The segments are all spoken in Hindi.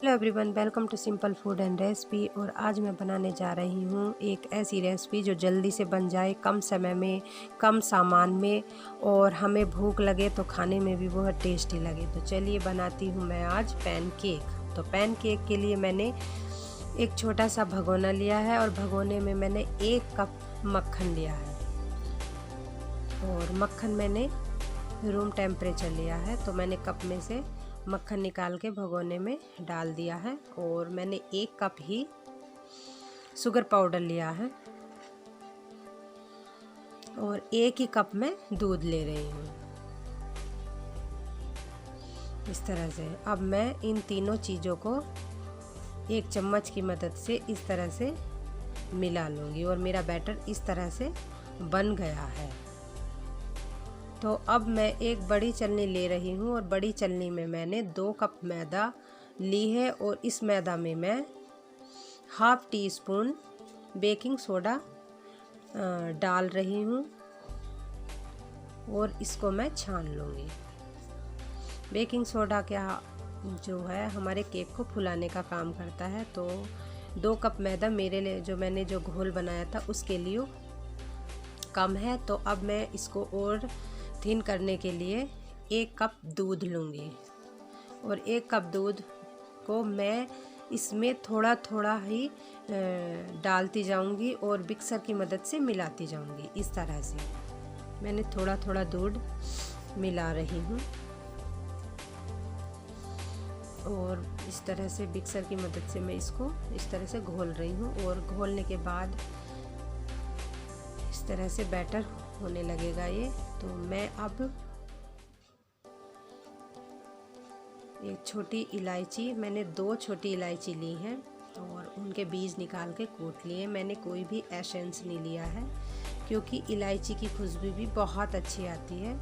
Hello everyone, welcome to simple food and recipe. और आज मैं बनाने जा रही हूँ एक ऐसी रेसिपी जो जल्दी से बन जाए, कम समय में, कम सामान में, और हमें भूख लगे तो खाने में भी बहुत टेस्टी लगे। तो चलिए बनाती हूँ मैं आज पैन केक। तो पैन केक के लिए मैंने एक छोटा सा भगोना लिया है और भगोने में मैंने 1 कप मक्खन लिया है और मक्खन मैंने रूम टेम्परेचर लिया है। तो मैंने कप में से मक्खन निकाल के भगोने में डाल दिया है और मैंने 1 कप ही शुगर पाउडर लिया है और 1 ही कप में दूध ले रही हूँ इस तरह से। अब मैं इन तीनों चीज़ों को 1 चम्मच की मदद से इस तरह से मिला लूँगी और मेरा बैटर इस तरह से बन गया है। तो अब मैं एक बड़ी चलनी ले रही हूँ और बड़ी चलनी में मैंने 2 कप मैदा ली है और इस मैदा में मैं half tea spoon baking soda डाल रही हूँ और इसको मैं छान लूँगी। बेकिंग सोडा क्या जो है हमारे केक को फुलाने का काम करता है। तो 2 कप मैदा मेरे लिए, जो मैंने जो घोल बनाया था उसके लिए कम है। तो अब मैं इसको और थिन करने के लिए 1 कप दूध लूँगी और 1 कप दूध को मैं इसमें थोड़ा थोड़ा ही डालती जाऊँगी और मिक्सर की मदद से मिलाती जाऊँगी। इस तरह से मैंने थोड़ा थोड़ा दूध मिला रही हूँ और इस तरह से मिक्सर की मदद से मैं इसको इस तरह से घोल रही हूँ। और घोलने के बाद इस तरह से बैटर होने लगेगा ये। तो मैं अब एक छोटी इलायची, मैंने 2 छोटी इलायची ली हैं और उनके बीज निकाल के कूट लिए। मैंने कोई भी एसेंस नहीं लिया है क्योंकि इलायची की खुशबू भी बहुत अच्छी आती है।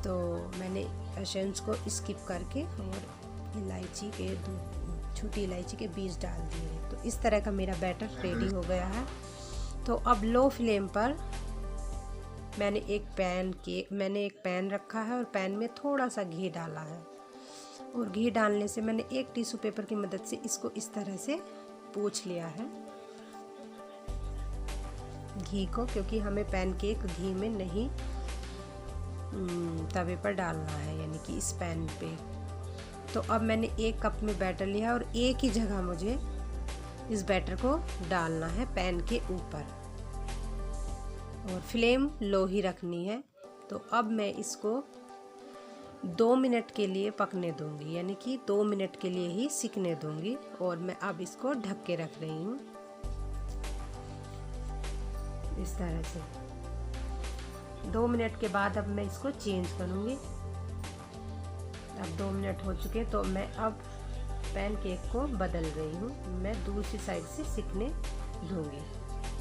तो मैंने एसेंस को स्किप करके और इलायची के छोटी इलायची के बीज डाल दिए। तो इस तरह का मेरा बैटर रेडी हो गया है। तो अब लो फ्लेम पर मैंने एक पैन रखा है और पैन में थोड़ा सा घी डाला है और घी डालने से मैंने एक टिश्यू पेपर की मदद से इसको इस तरह से पोंछ लिया है घी को, क्योंकि हमें पैनकेक घी में नहीं तवे पर डालना है, यानी कि इस पैन पे। तो अब मैंने 1 कप में बैटर लिया और एक ही जगह मुझे इस बैटर को डालना है पैन के ऊपर और फ्लेम लो ही रखनी है। तो अब मैं इसको 2 मिनट के लिए पकने दूंगी, यानी कि 2 मिनट के लिए ही सिकने दूंगी। और मैं अब इसको ढक के रख रही हूँ इस तरह से। 2 मिनट के बाद अब मैं इसको चेंज करूँगी। अब 2 मिनट हो चुके तो मैं अब पैन केक को बदल रही हूँ। मैं दूसरी साइड से सिकने दूंगी।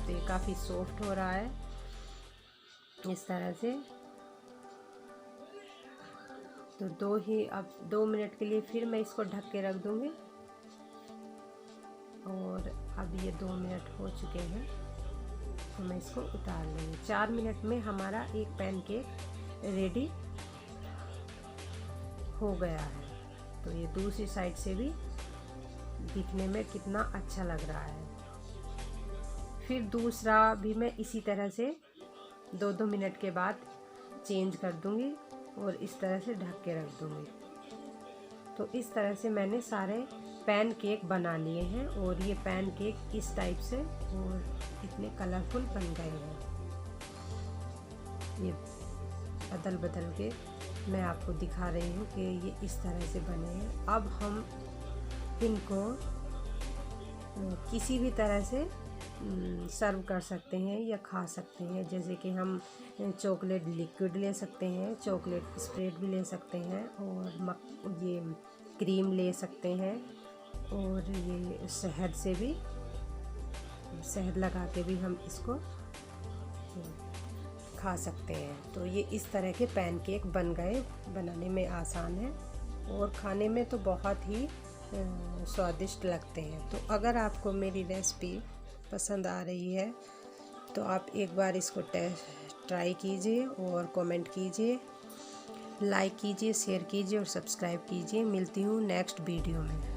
तो ये काफ़ी सॉफ्ट हो रहा है इस तरह से। तो अब 2 मिनट के लिए फिर मैं इसको ढक के रख दूंगी और अब ये 2 मिनट हो चुके हैं तो मैं इसको उतार लूँगी। 4 मिनट में हमारा एक पैनकेक रेडी हो गया है। तो ये दूसरी साइड से भी दिखने में कितना अच्छा लग रहा है। फिर दूसरा भी मैं इसी तरह से 2-2 मिनट के बाद चेंज कर दूंगी और इस तरह से ढक के रख दूंगी। तो इस तरह से मैंने सारे पैन केक बना लिए हैं और ये पैन केक इस टाइप से और इतने कलरफुल बन गए हैं। ये बदल बदल के मैं आपको दिखा रही हूँ कि ये इस तरह से बने हैं। अब हम इनको किसी भी तरह से सर्व कर सकते हैं या खा सकते हैं। जैसे कि हम चॉकलेट लिक्विड ले सकते हैं, चॉकलेट स्प्रेड भी ले सकते हैं और ये क्रीम ले सकते हैं और ये शहद से भी, शहद लगा के भी हम इसको खा सकते हैं। तो ये इस तरह के पैनकेक बन गए। बनाने में आसान है और खाने में तो बहुत ही स्वादिष्ट लगते हैं। तो अगर आपको मेरी रेसिपी पसंद आ रही है तो आप एक बार इसको ट्राई कीजिए और कमेंट कीजिए, लाइक कीजिए, शेयर कीजिए और सब्सक्राइब कीजिए। मिलती हूँ नेक्स्ट वीडियो में।